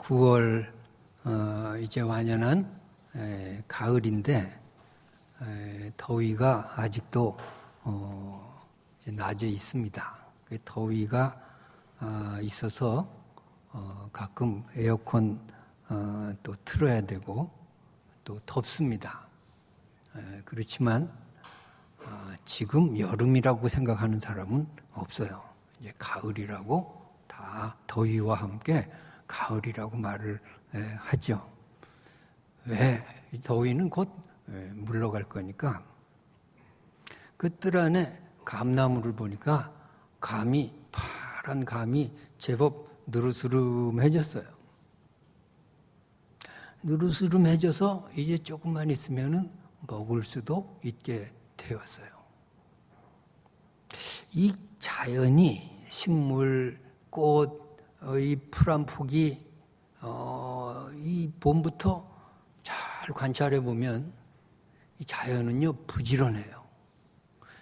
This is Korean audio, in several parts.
9월 이제 완연한 가을인데 더위가 아직도 낮에 있습니다. 더위가 있어서 가끔 에어컨 또 틀어야 되고 또 덥습니다. 그렇지만 지금 여름이라고 생각하는 사람은 없어요. 이제 가을이라고 다 더위와 함께 가을이라고 말을 하죠. 왜? 더위는 곧 물러갈 거니까. 그 뜰 안에 감나무를 보니까 파란 감이 제법 느르스름해졌어요. 느르스름해져서 이제 조금만 있으면은 먹을 수도 있게 되었어요. 이 자연이 식물, 꽃, 이 풀 한 폭이 이 봄부터 잘 관찰해 보면 이 자연은요 부지런해요.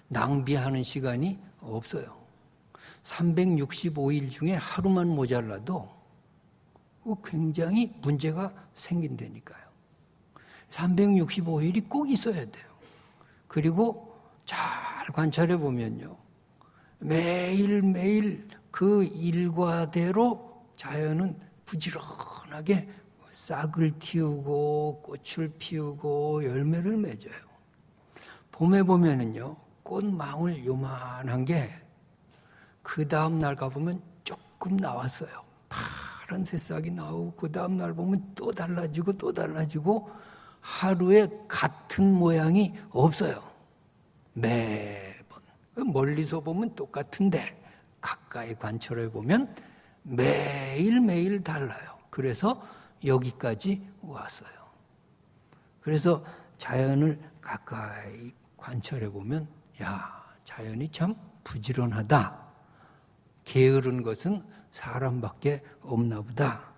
낭비하는 시간이 없어요. 365일 중에 하루만 모자라도 굉장히 문제가 생긴다니까요. 365일이 꼭 있어야 돼요. 그리고 잘 관찰해 보면요. 매일매일 그 일과대로 자연은 부지런하게 싹을 틔우고 꽃을 피우고 열매를 맺어요. 봄에 보면은요. 꽃망울 요만한 게 그 다음 날 가보면 조금 나왔어요. 파란 새싹이 나오고 그 다음 날 보면 또 달라지고 또 달라지고 하루에 같은 모양이 없어요. 매번. 멀리서 보면 똑같은데 가까이 관찰해 보면 매일매일 달라요. 그래서 여기까지 왔어요. 그래서 자연을 가까이 관찰해 보면 자연이 참 부지런하다. 게으른 것은 사람밖에 없나 보다.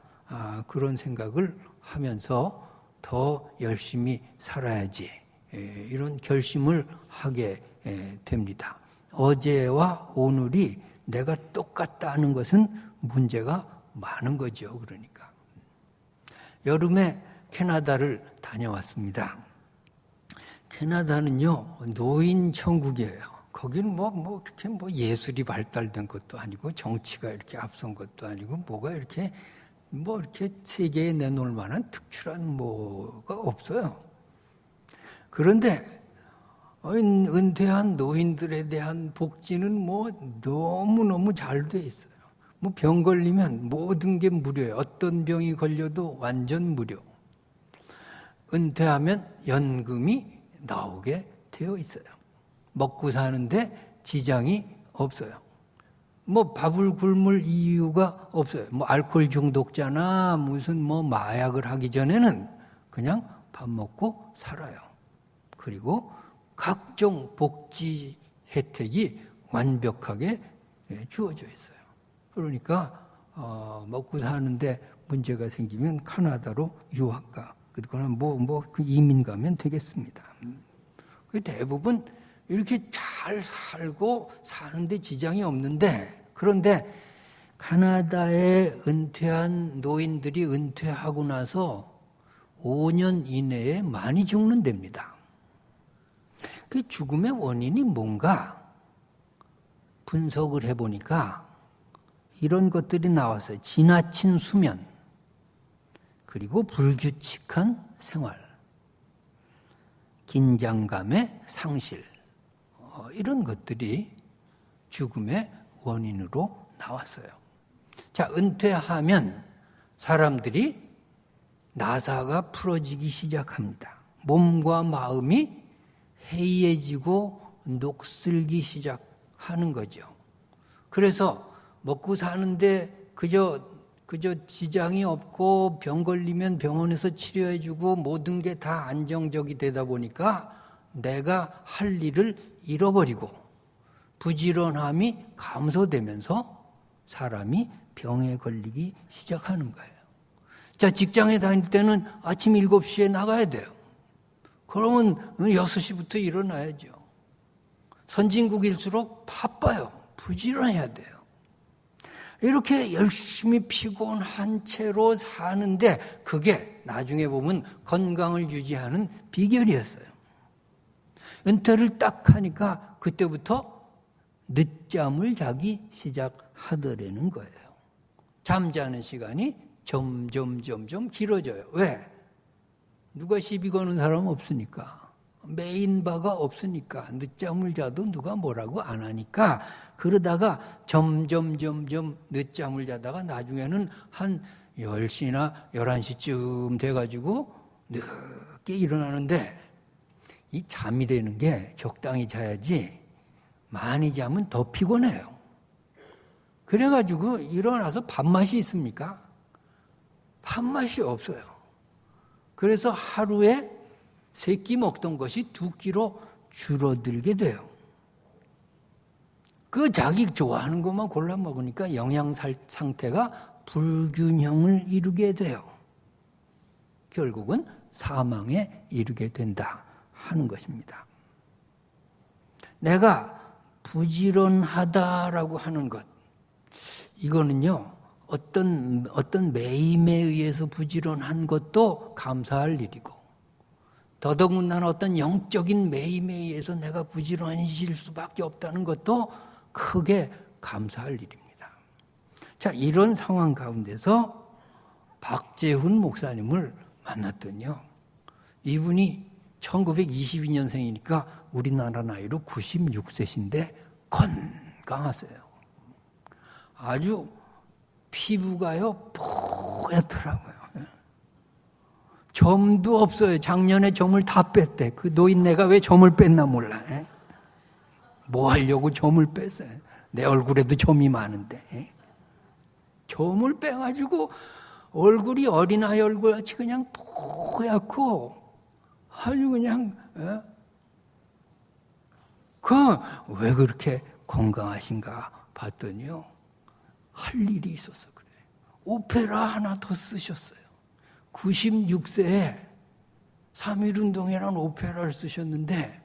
그런 생각을 하면서 더 열심히 살아야지. 이런 결심을 하게 됩니다. 어제와 오늘이 내가 똑같다는 것은 문제가 많은 거죠. 그러니까. 여름에 캐나다를 다녀왔습니다. 캐나다는요, 노인 천국이에요. 거기는 이렇게 예술이 발달된 것도 아니고, 정치가 이렇게 앞선 것도 아니고, 뭐가 이렇게 세계에 내놓을 만한 특출한 뭐가 없어요. 그런데, 은퇴한 노인들에 대한 복지는 너무너무 잘 돼 있어요. 병 걸리면 모든 게 무료예요. 어떤 병이 걸려도 완전 무료. 은퇴하면 연금이 나오게 되어 있어요. 먹고 사는데 지장이 없어요. 밥을 굶을 이유가 없어요. 알코올 중독자나 무슨 마약을 하기 전에는 그냥 밥 먹고 살아요. 그리고 각종 복지 혜택이 완벽하게 주어져 있어요. 그러니까 먹고 사는데 문제가 생기면 카나다로 유학 가. 그거는 이민 가면 되겠습니다. 대부분 이렇게 잘 살고 사는데 지장이 없는데, 그런데 카나다에 은퇴한 노인들이 은퇴하고 나서 5년 이내에 많이 죽는답니다. 그 죽음의 원인이 뭔가 분석을 해보니까 이런 것들이 나왔어요. 지나친 수면, 그리고 불규칙한 생활, 긴장감의 상실, 이런 것들이 죽음의 원인으로 나왔어요. 자, 은퇴하면 사람들이 나사가 풀어지기 시작합니다. 몸과 마음이 해이해지고 녹슬기 시작하는 거죠. 그래서 먹고 사는데 그저 지장이 없고 병 걸리면 병원에서 치료해주고 모든 게 다 안정적이 되다 보니까 내가 할 일을 잃어버리고 부지런함이 감소되면서 사람이 병에 걸리기 시작하는 거예요. 자, 직장에 다닐 때는 아침 7시에 나가야 돼요. 그러면 6시부터 일어나야죠. 선진국일수록 바빠요. 부지런해야 돼요. 이렇게 열심히 피곤한 채로 사는데 그게 나중에 보면 건강을 유지하는 비결이었어요. 은퇴를 딱 하니까 그때부터 늦잠을 자기 시작하더라는 거예요. 잠자는 시간이 점점 길어져요. 왜? 누가 시비 거는 사람 없으니까. 메인 바가 없으니까. 늦잠을 자도 누가 뭐라고 안 하니까. 그러다가 점점 늦잠을 자다가 나중에는 한 10시나 11시쯤 돼가지고 늦게 일어나는데 이 잠이라는 게 적당히 자야지 많이 자면 더 피곤해요. 그래가지고 일어나서 밥맛이 있습니까? 밥맛이 없어요. 그래서 하루에 3끼 먹던 것이 2끼로 줄어들게 돼요. 그 자기 좋아하는 것만 골라 먹으니까 영양 상태가 불균형을 이루게 돼요. 결국은 사망에 이르게 된다 하는 것입니다. 내가 부지런하다라고 하는 것, 이거는요, 어떤 매임에 의해서 부지런한 것도 감사할 일이고, 더더군다나 어떤 영적인 매임에 의해서 내가 부지런해질 수밖에 없다는 것도 크게 감사할 일입니다. 자, 이런 상황 가운데서 박재훈 목사님을 만났더니요, 이분이 1922년생이니까 우리나라 나이로 96세신데 건강하세요. 아주 피부가요 뽀얗더라고요. 점도 없어요. 작년에 점을 다 뺐대. 그 노인네가 왜 점을 뺐나 몰라. 뭐 하려고 점을 뺐어요. 내 얼굴에도 점이 많은데. 점을 빼가지고 얼굴이 어린아이 얼굴같이 그냥 뽀얗고 아주 그냥 왜 그렇게 건강하신가 봤더니요, 할 일이 있어서 그래요. 오페라 하나 더 쓰셨어요. 96세에 3.1운동이라는 오페라를 쓰셨는데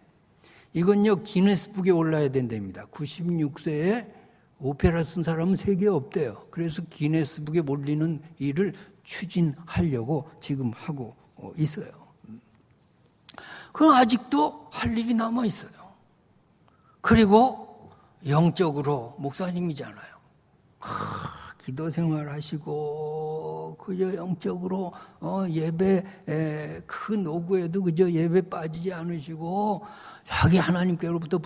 이건요 기네스북에 올라야 된답니다. 96세에 오페라 쓴 사람은 세계에 없대요. 그래서 기네스북에 몰리는 일을 추진하려고 지금 하고 있어요. 그럼 아직도 할 일이 남아 있어요. 그리고 영적으로 목사님이잖아요. 기도 생활하시고 그저 영적으로 예배 큰 오구에도 그저 예배 빠지지 않으시고 자기 하나님께로부터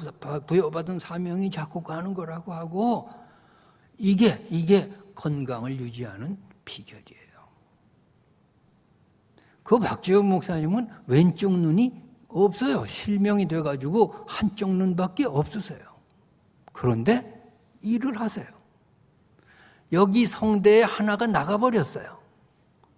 부여받은 사명이 자꾸 가는 거라고 하고 이게 건강을 유지하는 비결이에요. 그 박재훈 목사님은 왼쪽 눈이 없어요. 실명이 돼가지고 한쪽 눈밖에 없으세요. 그런데 일을 하세요. 여기 성대에 하나가 나가버렸어요.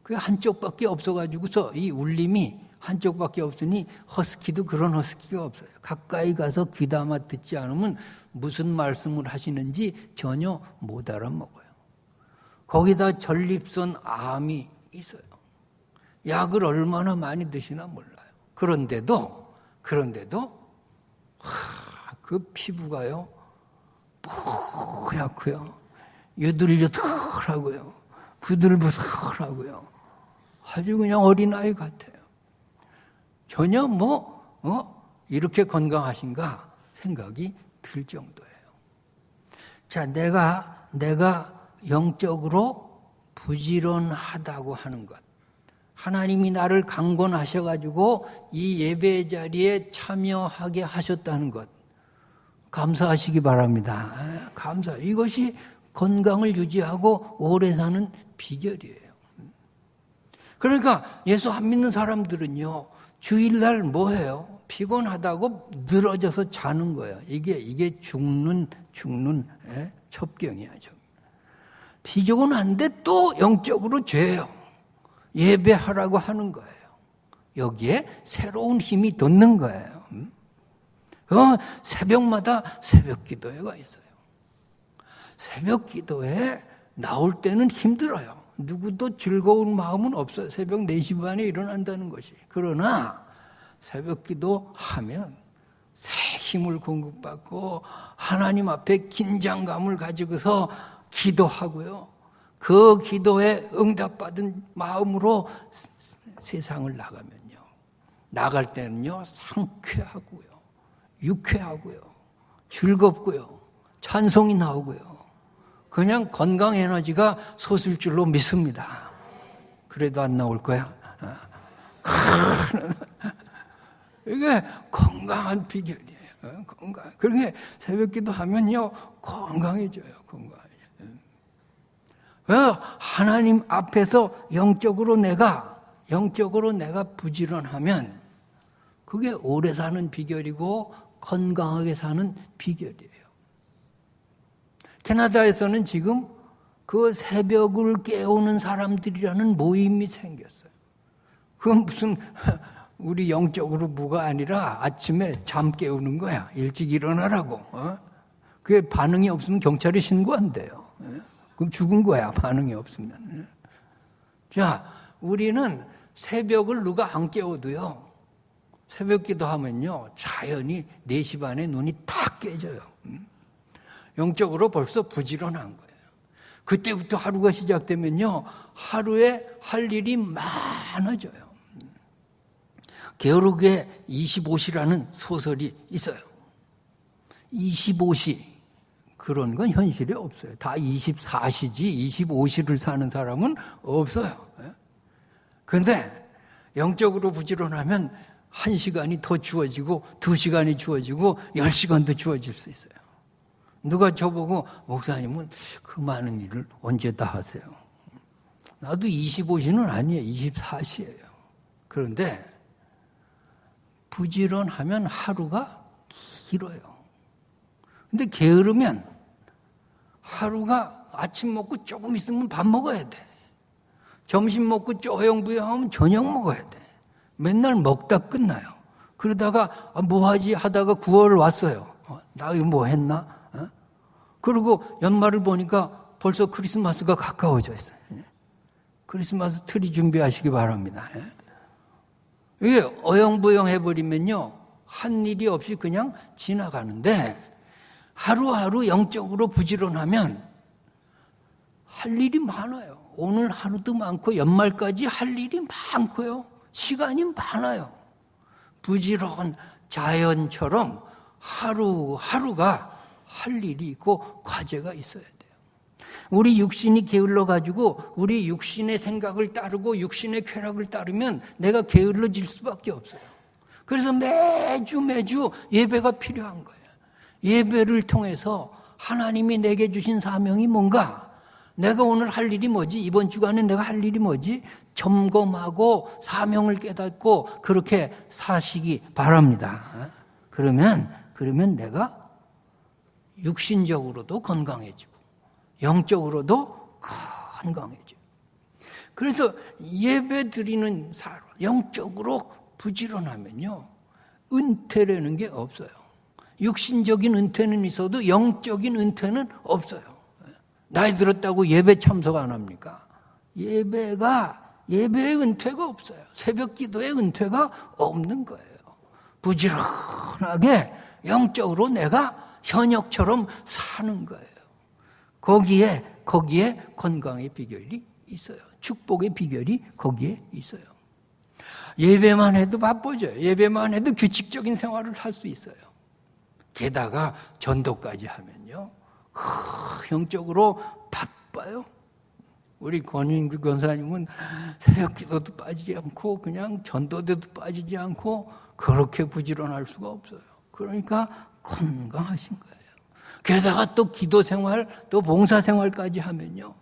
그 한쪽밖에 없어가지고서 이 울림이 한쪽밖에 없으니 허스키도 그런 허스키가 없어요. 가까이 가서 귀담아 듣지 않으면 무슨 말씀을 하시는지 전혀 못 알아먹어요. 거기다 전립선 암이 있어요. 약을 얼마나 많이 드시나 몰라요. 그런데도 그 피부가요 뽀얗고요, 유들유들하고요, 부들부들하고요, 아주 그냥 어린아이 같아요. 전혀 이렇게 건강하신가 생각이 들 정도예요. 자, 내가 영적으로 부지런하다고 하는 것, 하나님이 나를 강권하셔가지고 이 예배 자리에 참여하게 하셨다는 것, 감사하시기 바랍니다. 감사. 이것이 건강을 유지하고 오래 사는 비결이에요. 그러니까 예수 안 믿는 사람들은요, 주일날 뭐 해요? 피곤하다고 늘어져서 자는 거예요. 이게 죽는 첩경이야. 피곤한데 또 영적으로 죄예요. 예배하라고 하는 거예요. 여기에 새로운 힘이 돋는 거예요. 새벽마다 새벽 기도회가 있어요. 새벽 기도회 나올 때는 힘들어요. 누구도 즐거운 마음은 없어요. 새벽 4시 반에 일어난다는 것이. 그러나 새벽 기도하면 새 힘을 공급받고 하나님 앞에 긴장감을 가지고서 기도하고요. 그 기도에 응답받은 마음으로 세상을 나가면요. 나갈 때는요, 상쾌하고요. 유쾌하고요. 즐겁고요. 찬송이 나오고요. 그냥 건강 에너지가 솟을 줄로 믿습니다. 그래도 안 나올 거야. 이게 건강한 비결이에요. 건강. 그러게 새벽기도 하면요, 건강해져요. 건강해져요. 왜 하나님 앞에서 영적으로 내가 부지런하면 그게 오래 사는 비결이고 건강하게 사는 비결이에요. 캐나다에서는 지금 그 새벽을 깨우는 사람들이라는 모임이 생겼어요. 그건 무슨 우리 영적으로 무가 아니라 아침에 잠 깨우는 거야. 일찍 일어나라고. 그게 반응이 없으면 경찰에 신고한대요. 그럼 죽은 거야, 반응이 없으면. 자, 우리는 새벽을 누가 안 깨워도요, 새벽 기도하면요, 자연히 4시 반에 눈이 탁 깨져요. 영적으로 벌써 부지런한 거예요. 그때부터 하루가 시작되면요, 하루에 할 일이 많아져요. 게으르게 25시라는 소설이 있어요. 25시. 그런 건 현실에 없어요. 다 24시지 25시를 사는 사람은 없어요. 그런데 영적으로 부지런하면 1시간이 더 주어지고 2시간이 주어지고 10시간도 주어질 수 있어요. 누가 저보고 목사님은 그 많은 일을 언제 다 하세요? 나도 25시는 아니에요. 24시예요. 그런데 부지런하면 하루가 길어요. 근데 게으르면 하루가 아침 먹고 조금 있으면 밥 먹어야 돼. 점심 먹고 쪼영부영하면 저녁 먹어야 돼. 맨날 먹다 끝나요. 그러다가 뭐 하지 하다가 9월 왔어요. 나 이거 뭐 했나? 그리고 연말을 보니까 벌써 크리스마스가 가까워져 있어요. 크리스마스 트리 준비하시기 바랍니다. 이게 어영부영 해버리면요, 한 일이 없이 그냥 지나가는데 하루하루 영적으로 부지런하면 할 일이 많아요. 오늘 하루도 많고 연말까지 할 일이 많고요. 시간이 많아요. 부지런 자연처럼 하루하루가 할 일이 있고 과제가 있어야 돼요. 우리 육신이 게을러가지고 우리 육신의 생각을 따르고 육신의 쾌락을 따르면 내가 게을러질 수밖에 없어요. 그래서 매주 예배가 필요한 거예요. 예배를 통해서 하나님이 내게 주신 사명이 뭔가? 내가 오늘 할 일이 뭐지? 이번 주간에 내가 할 일이 뭐지? 점검하고 사명을 깨닫고 그렇게 사시기 바랍니다. 그러면 내가 육신적으로도 건강해지고 영적으로도 건강해져요. 그래서 예배 드리는 사람, 영적으로 부지런하면요, 은퇴라는 게 없어요. 육신적인 은퇴는 있어도 영적인 은퇴는 없어요. 나이 들었다고 예배 참석 안 합니까? 예배의 은퇴가 없어요. 새벽 기도의 은퇴가 없는 거예요. 부지런하게 영적으로 내가 현역처럼 사는 거예요. 거기에 건강의 비결이 있어요. 축복의 비결이 거기에 있어요. 예배만 해도 바빠져요. 예배만 해도 규칙적인 생활을 살 수 있어요. 게다가 전도까지 하면요, 영적으로 바빠요. 우리 권인규 권사님은 새벽 기도도 빠지지 않고 그냥 전도대도 빠지지 않고 그렇게 부지런할 수가 없어요. 그러니까 건강하신 거예요. 게다가 또 기도 생활, 또 봉사 생활까지 하면요,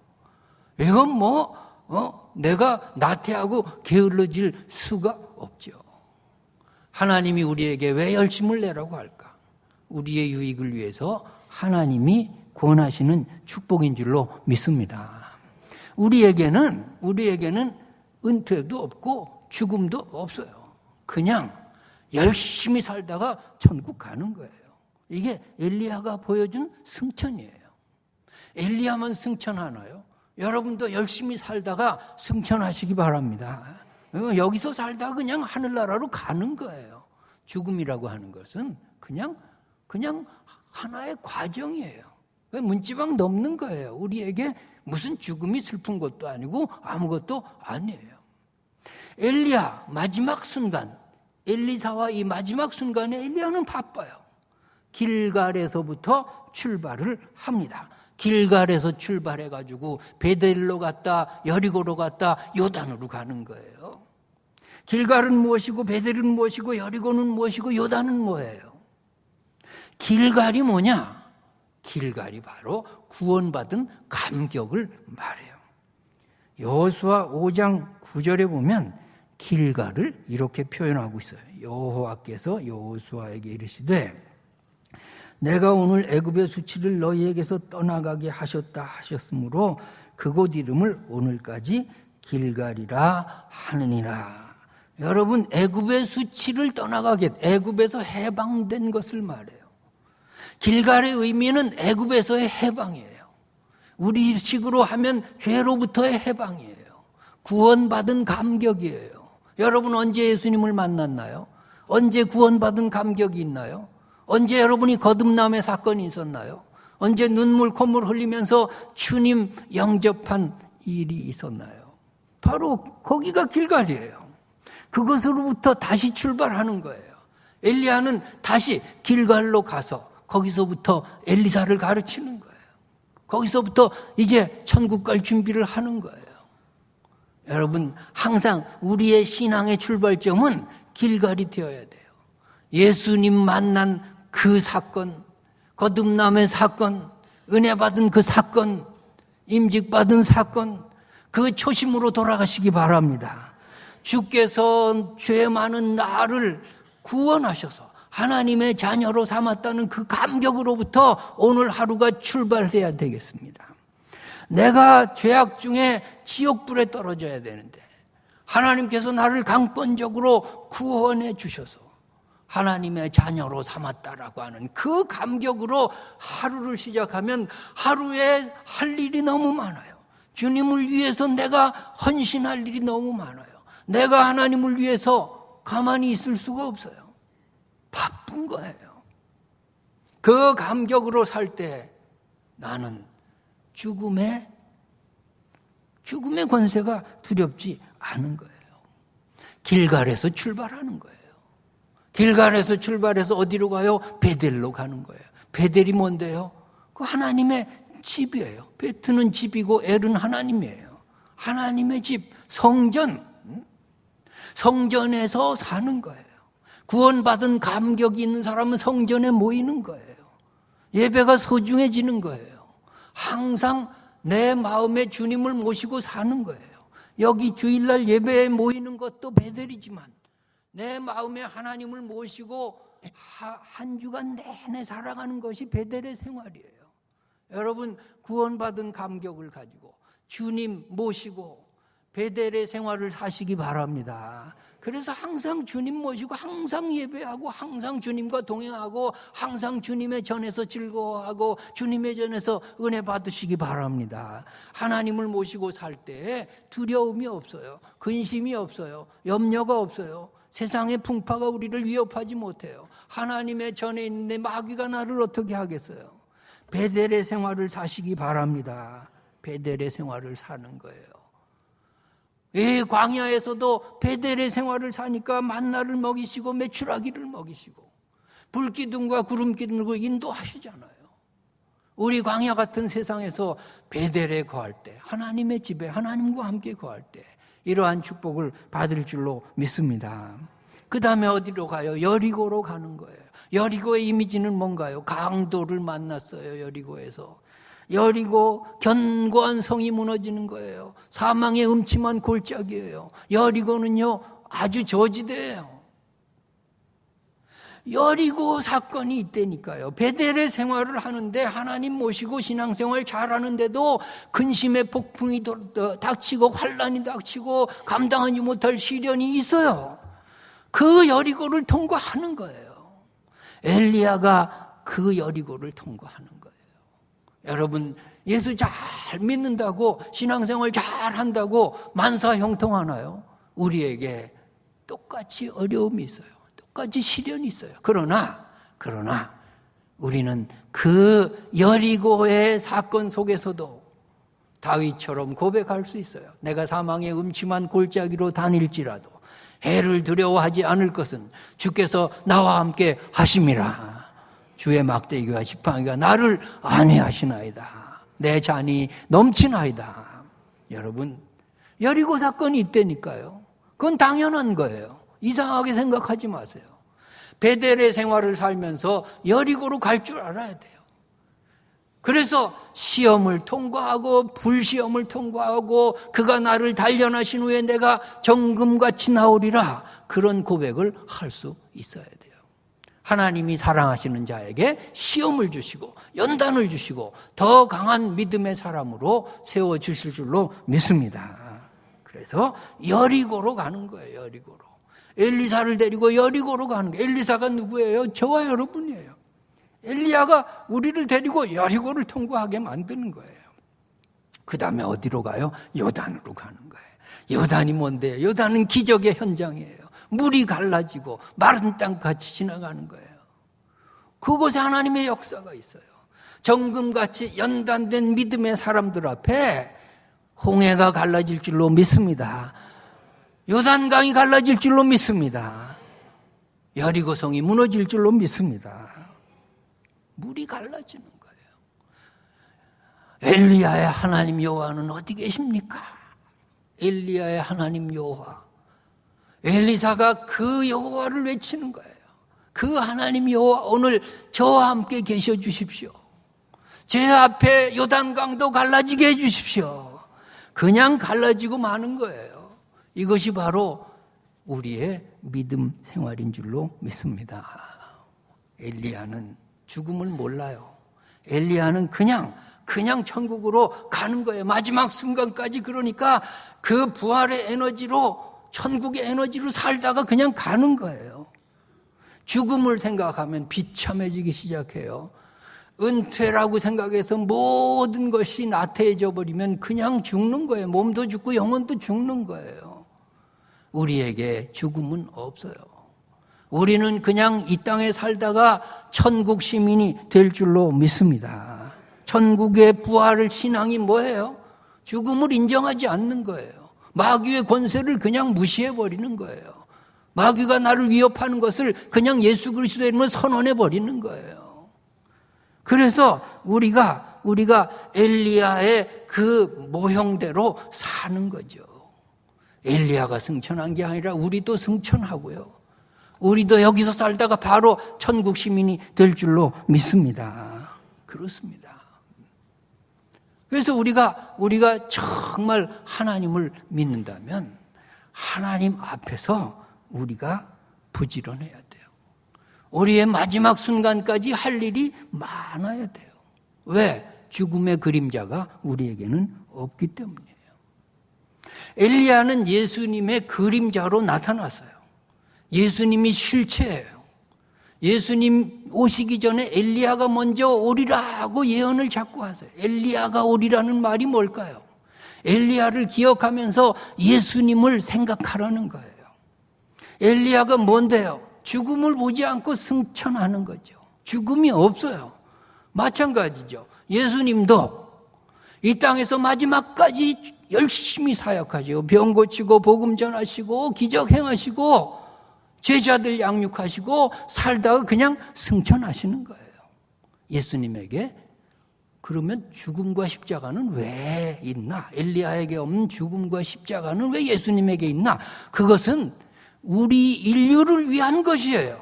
이건 내가 나태하고 게을러질 수가 없죠. 하나님이 우리에게 왜 열심을 내라고 할까? 우리의 유익을 위해서 하나님이 권하시는 축복인 줄로 믿습니다. 우리에게는 은퇴도 없고 죽음도 없어요. 그냥 열심히 살다가 천국 가는 거예요. 이게 엘리야가 보여준 승천이에요. 엘리야만 승천하나요? 여러분도 열심히 살다가 승천하시기 바랍니다. 여기서 살다가 그냥 하늘나라로 가는 거예요. 죽음이라고 하는 것은 그냥 하나의 과정이에요. 문지방 넘는 거예요. 우리에게 무슨 죽음이 슬픈 것도 아니고 아무것도 아니에요. 엘리야 마지막 순간, 엘리사와 이 마지막 순간에 엘리야는 바빠요. 길갈에서부터 출발을 합니다. 길갈에서 출발해가지고 베델로 갔다 여리고로 갔다 요단으로 가는 거예요. 길갈은 무엇이고 베델은 무엇이고 여리고는 무엇이고 요단은 뭐예요? 길갈이 뭐냐? 길갈이 바로 구원받은 감격을 말해요. 여호수아 5장 9절에 보면 길갈을 이렇게 표현하고 있어요. 여호와께서 여호수아에게 이르시되 내가 오늘 애굽의 수치를 너희에게서 떠나가게 하셨다 하셨으므로 그곳 이름을 오늘까지 길갈이라 하느니라. 여러분, 애굽의 수치를 떠나가게, 애굽에서 해방된 것을 말해요. 길갈의 의미는 애굽에서의 해방이에요. 우리식으로 하면 죄로부터의 해방이에요. 구원받은 감격이에요. 여러분 언제 예수님을 만났나요? 언제 구원받은 감격이 있나요? 언제 여러분이 거듭남의 사건이 있었나요? 언제 눈물 콧물 흘리면서 주님 영접한 일이 있었나요? 바로 거기가 길갈이에요. 그것으로부터 다시 출발하는 거예요. 엘리야는 다시 길갈로 가서 거기서부터 엘리사를 가르치는 거예요. 거기서부터 이제 천국 갈 준비를 하는 거예요. 여러분, 항상 우리의 신앙의 출발점은 길갈이 되어야 돼요. 예수님 만난 그 사건, 거듭남의 사건, 은혜 받은 그 사건, 임직받은 사건, 그 초심으로 돌아가시기 바랍니다. 주께서 죄 많은 나를 구원하셔서 하나님의 자녀로 삼았다는 그 감격으로부터 오늘 하루가 출발해야 되겠습니다. 내가 죄악 중에 지옥불에 떨어져야 되는데 하나님께서 나를 강권적으로 구원해 주셔서 하나님의 자녀로 삼았다라고 하는 그 감격으로 하루를 시작하면 하루에 할 일이 너무 많아요. 주님을 위해서 내가 헌신할 일이 너무 많아요. 내가 하나님을 위해서 가만히 있을 수가 없어요. 바쁜 거예요. 그 감격으로 살 때 나는 죽음의 권세가 두렵지 않은 거예요. 길갈에서 출발하는 거예요. 길갈에서 출발해서 어디로 가요? 베델로 가는 거예요. 베델이 뭔데요? 그 하나님의 집이에요. 베트는 집이고 엘은 하나님이에요. 하나님의 집, 성전, 성전에서 사는 거예요. 구원받은 감격이 있는 사람은 성전에 모이는 거예요. 예배가 소중해지는 거예요. 항상 내 마음에 주님을 모시고 사는 거예요. 여기 주일날 예배에 모이는 것도 베델이지만 내 마음에 하나님을 모시고 한 주간 내내 살아가는 것이 베델의 생활이에요. 여러분, 구원받은 감격을 가지고 주님 모시고 베델의 생활을 사시기 바랍니다. 그래서 항상 주님 모시고 항상 예배하고 항상 주님과 동행하고 항상 주님의 전에서 즐거워하고 주님의 전에서 은혜 받으시기 바랍니다. 하나님을 모시고 살 때 두려움이 없어요. 근심이 없어요. 염려가 없어요. 세상의 풍파가 우리를 위협하지 못해요. 하나님의 전에 있는데 마귀가 나를 어떻게 하겠어요? 베델의 생활을 사시기 바랍니다. 베델의 생활을 사는 거예요. 이 광야에서도 베델의 생활을 사니까 만나를 먹이시고 메추라기를 먹이시고 불기둥과 구름기둥으로 인도하시잖아요. 우리 광야 같은 세상에서 베델에 거할 때, 하나님의 집에 하나님과 함께 거할 때 이러한 축복을 받을 줄로 믿습니다. 그 다음에 어디로 가요? 여리고로 가는 거예요. 여리고의 이미지는 뭔가요? 강도를 만났어요. 여리고에서. 여리고 견고한 성이 무너지는 거예요. 사망의 음침한 골짜기예요. 여리고는요 아주 저지대예요. 여리고 사건이 있다니까요. 베델의 생활을 하는데 하나님 모시고 신앙생활 잘하는데도 근심의 폭풍이 닥치고 환란이 닥치고 감당하지 못할 시련이 있어요. 그 여리고를 통과하는 거예요. 엘리야가 그 여리고를 통과하는 거예요. 여러분, 예수 잘 믿는다고 신앙생활 잘 한다고 만사 형통하나요? 우리에게 똑같이 어려움이 있어요. 똑같이 시련이 있어요. 그러나 우리는 그 여리고의 사건 속에서도 다윗처럼 고백할 수 있어요. 내가 사망의 음침한 골짜기로 다닐지라도 해를 두려워하지 않을 것은 주께서 나와 함께 하심이라. 주의 막대기와 지팡이가 나를 안위하시나이다. 내 잔이 넘치나이다. 여러분, 여리고 사건이 있다니까요. 그건 당연한 거예요. 이상하게 생각하지 마세요. 베델의 생활을 살면서 여리고로 갈 줄 알아야 돼요. 그래서 시험을 통과하고 불시험을 통과하고 그가 나를 단련하신 후에 내가 정금같이 나오리라, 그런 고백을 할 수 있어야 돼요. 하나님이 사랑하시는 자에게 시험을 주시고 연단을 주시고 더 강한 믿음의 사람으로 세워주실 줄로 믿습니다. 그래서 여리고로 가는 거예요. 여리고로. 엘리사를 데리고 여리고로 가는 거예요. 엘리사가 누구예요? 저와 여러분이에요. 엘리야가 우리를 데리고 여리고를 통과하게 만드는 거예요. 그 다음에 어디로 가요? 요단으로 가는 거예요. 요단이 뭔데요? 요단은 기적의 현장이에요. 물이 갈라지고 마른 땅같이 지나가는 거예요. 그곳에 하나님의 역사가 있어요. 정금같이 연단된 믿음의 사람들 앞에 홍해가 갈라질 줄로 믿습니다. 요단강이 갈라질 줄로 믿습니다. 여리고성이 무너질 줄로 믿습니다. 물이 갈라지는 거예요. 엘리야의 하나님 여호와는 어디 계십니까? 엘리야의 하나님 여호와. 엘리사가 그 여호와를 외치는 거예요. 그 하나님 여호와, 오늘 저와 함께 계셔 주십시오. 제 앞에 요단강도 갈라지게 해 주십시오. 그냥 갈라지고 마는 거예요. 이것이 바로 우리의 믿음 생활인 줄로 믿습니다. 엘리야는 죽음을 몰라요. 엘리야는 그냥 천국으로 가는 거예요. 마지막 순간까지. 그러니까 그 부활의 에너지로, 천국의 에너지로 살다가 그냥 가는 거예요. 죽음을 생각하면 비참해지기 시작해요. 은퇴라고 생각해서 모든 것이 나태해져 버리면 그냥 죽는 거예요. 몸도 죽고 영혼도 죽는 거예요. 우리에게 죽음은 없어요. 우리는 그냥 이 땅에 살다가 천국 시민이 될 줄로 믿습니다. 천국의 부활을 신앙이 뭐예요? 죽음을 인정하지 않는 거예요. 마귀의 권세를 그냥 무시해버리는 거예요. 마귀가 나를 위협하는 것을 그냥 예수 그리스도의 이름으로 선언해버리는 거예요. 그래서 우리가 엘리야의 그 모형대로 사는 거죠. 엘리야가 승천한 게 아니라 우리도 승천하고요. 우리도 여기서 살다가 바로 천국 시민이 될 줄로 믿습니다. 그렇습니다. 그래서 우리가 정말 하나님을 믿는다면 하나님 앞에서 우리가 부지런해야 돼요. 우리의 마지막 순간까지 할 일이 많아야 돼요. 왜? 죽음의 그림자가 우리에게는 없기 때문이에요. 엘리야는 예수님의 그림자로 나타났어요. 예수님이 실체예요. 예수님 오시기 전에 엘리야가 먼저 오리라고 예언을 자꾸 하세요. 엘리야가 오리라는 말이 뭘까요? 엘리야를 기억하면서 예수님을 생각하라는 거예요. 엘리야가 뭔데요? 죽음을 보지 않고 승천하는 거죠. 죽음이 없어요. 마찬가지죠. 예수님도 이 땅에서 마지막까지 열심히 사역하시고 병 고치고 복음 전하시고 기적 행하시고 제자들 양육하시고 살다가 그냥 승천하시는 거예요. 예수님에게 그러면 죽음과 십자가는 왜 있나? 엘리야에게 없는 죽음과 십자가는 왜 예수님에게 있나? 그것은 우리 인류를 위한 것이에요.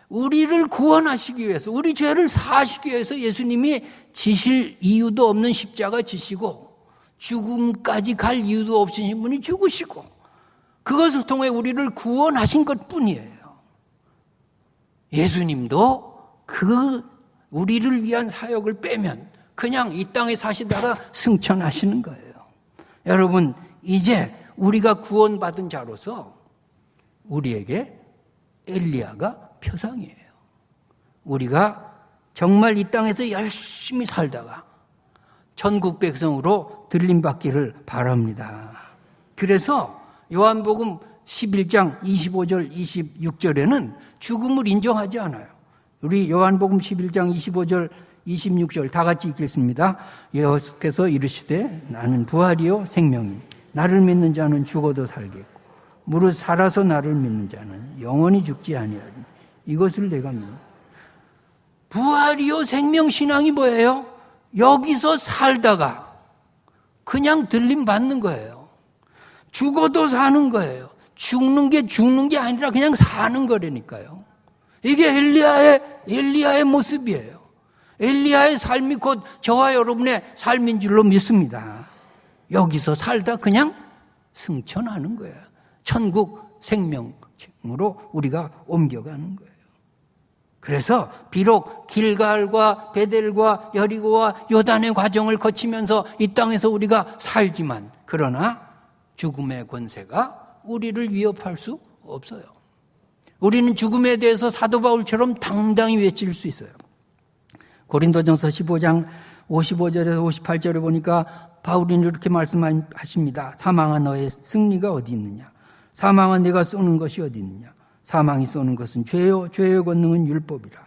우리를 구원하시기 위해서, 우리 죄를 사하시기 위해서 예수님이 지실 이유도 없는 십자가 지시고 죽음까지 갈 이유도 없으신 분이 죽으시고 그것을 통해 우리를 구원하신 것뿐이에요. 예수님도 그 우리를 위한 사역을 빼면 그냥 이 땅에 사시다가 승천하시는 거예요. 여러분, 이제 우리가 구원받은 자로서 우리에게 엘리야가 표상이에요. 우리가 정말 이 땅에서 열심히 살다가 천국 백성으로 들림받기를 바랍니다. 그래서 요한복음 11장 25절 26절에는 죽음을 인정하지 않아요. 우리 요한복음 11장 25절 26절 다 같이 읽겠습니다. 예수께서 이르시되 나는 부활이요 생명이니 나를 믿는 자는 죽어도 살겠고 무릇 살아서 나를 믿는 자는 영원히 죽지 아니하리니 이것을 내가 믿는다. 부활이요 생명신앙이 뭐예요? 여기서 살다가 그냥 들림 받는 거예요. 죽어도 사는 거예요. 죽는 게 아니라 그냥 사는 거라니까요. 이게 엘리야의 모습이에요. 엘리야의 삶이 곧 저와 여러분의 삶인 줄로 믿습니다. 여기서 살다 그냥 승천하는 거예요. 천국 생명으로 우리가 옮겨가는 거예요. 그래서 비록 길갈과 베델과 여리고와 요단의 과정을 거치면서 이 땅에서 우리가 살지만 그러나 죽음의 권세가 우리를 위협할 수 없어요. 우리는 죽음에 대해서 사도 바울처럼 당당히 외칠 수 있어요. 고린도전서 15장 55절에서 58절에 보니까 바울은 이렇게 말씀하십니다. 사망아 너의 승리가 어디 있느냐? 사망아 네가 쏘는 것이 어디 있느냐? 사망이 쏘는 것은 죄요 죄의 권능은 율법이라.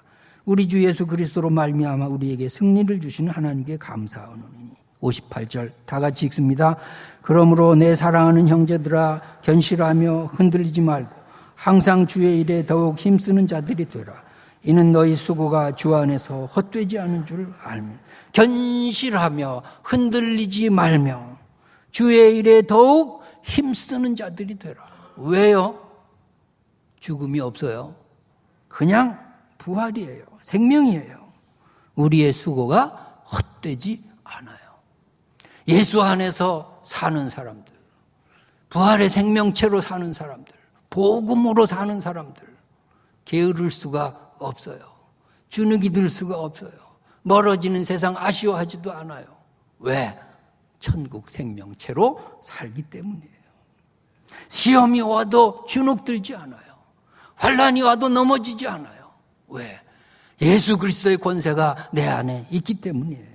우리 주 예수 그리스도로 말미암아 우리에게 승리를 주시는 하나님께 감사하노니. 58절 다 같이 읽습니다. 그러므로 내 사랑하는 형제들아 견실하며 흔들리지 말고 항상 주의 일에 더욱 힘쓰는 자들이 되라. 이는 너희 수고가 주 안에서 헛되지 않은 줄 알며 견실하며 흔들리지 말며 주의 일에 더욱 힘쓰는 자들이 되라. 왜요? 죽음이 없어요. 그냥 부활이에요. 생명이에요. 우리의 수고가 헛되지 않아요. 예수 안에서 사는 사람들, 부활의 생명체로 사는 사람들, 복음으로 사는 사람들, 게으를 수가 없어요. 주눅이 들 수가 없어요. 멀어지는 세상 아쉬워하지도 않아요. 왜? 천국 생명체로 살기 때문이에요. 시험이 와도 주눅 들지 않아요. 환난이 와도 넘어지지 않아요. 왜? 예수 그리스도의 권세가 내 안에 있기 때문이에요.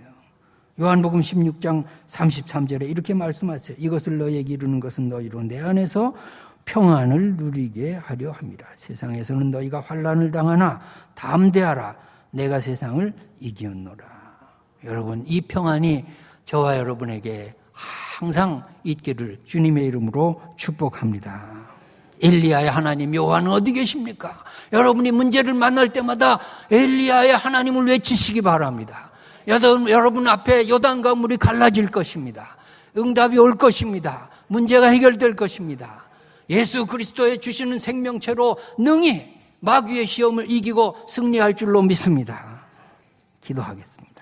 요한복음 16장 33절에 이렇게 말씀하세요. 이것을 너에게 이루는 것은 너희로 내 안에서 평안을 누리게 하려 함이라. 세상에서는 너희가 환난을 당하나 담대하라. 내가 세상을 이겼노라. 여러분, 이 평안이 저와 여러분에게 항상 있기를 주님의 이름으로 축복합니다. 엘리야의 하나님 여호와는 어디 계십니까? 여러분이 문제를 만날 때마다 엘리야의 하나님을 외치시기 바랍니다. 여러분 앞에 요단과 물이 갈라질 것입니다. 응답이 올 것입니다. 문제가 해결될 것입니다. 예수 그리스도의 주시는 생명체로 능히 마귀의 시험을 이기고 승리할 줄로 믿습니다. 기도하겠습니다.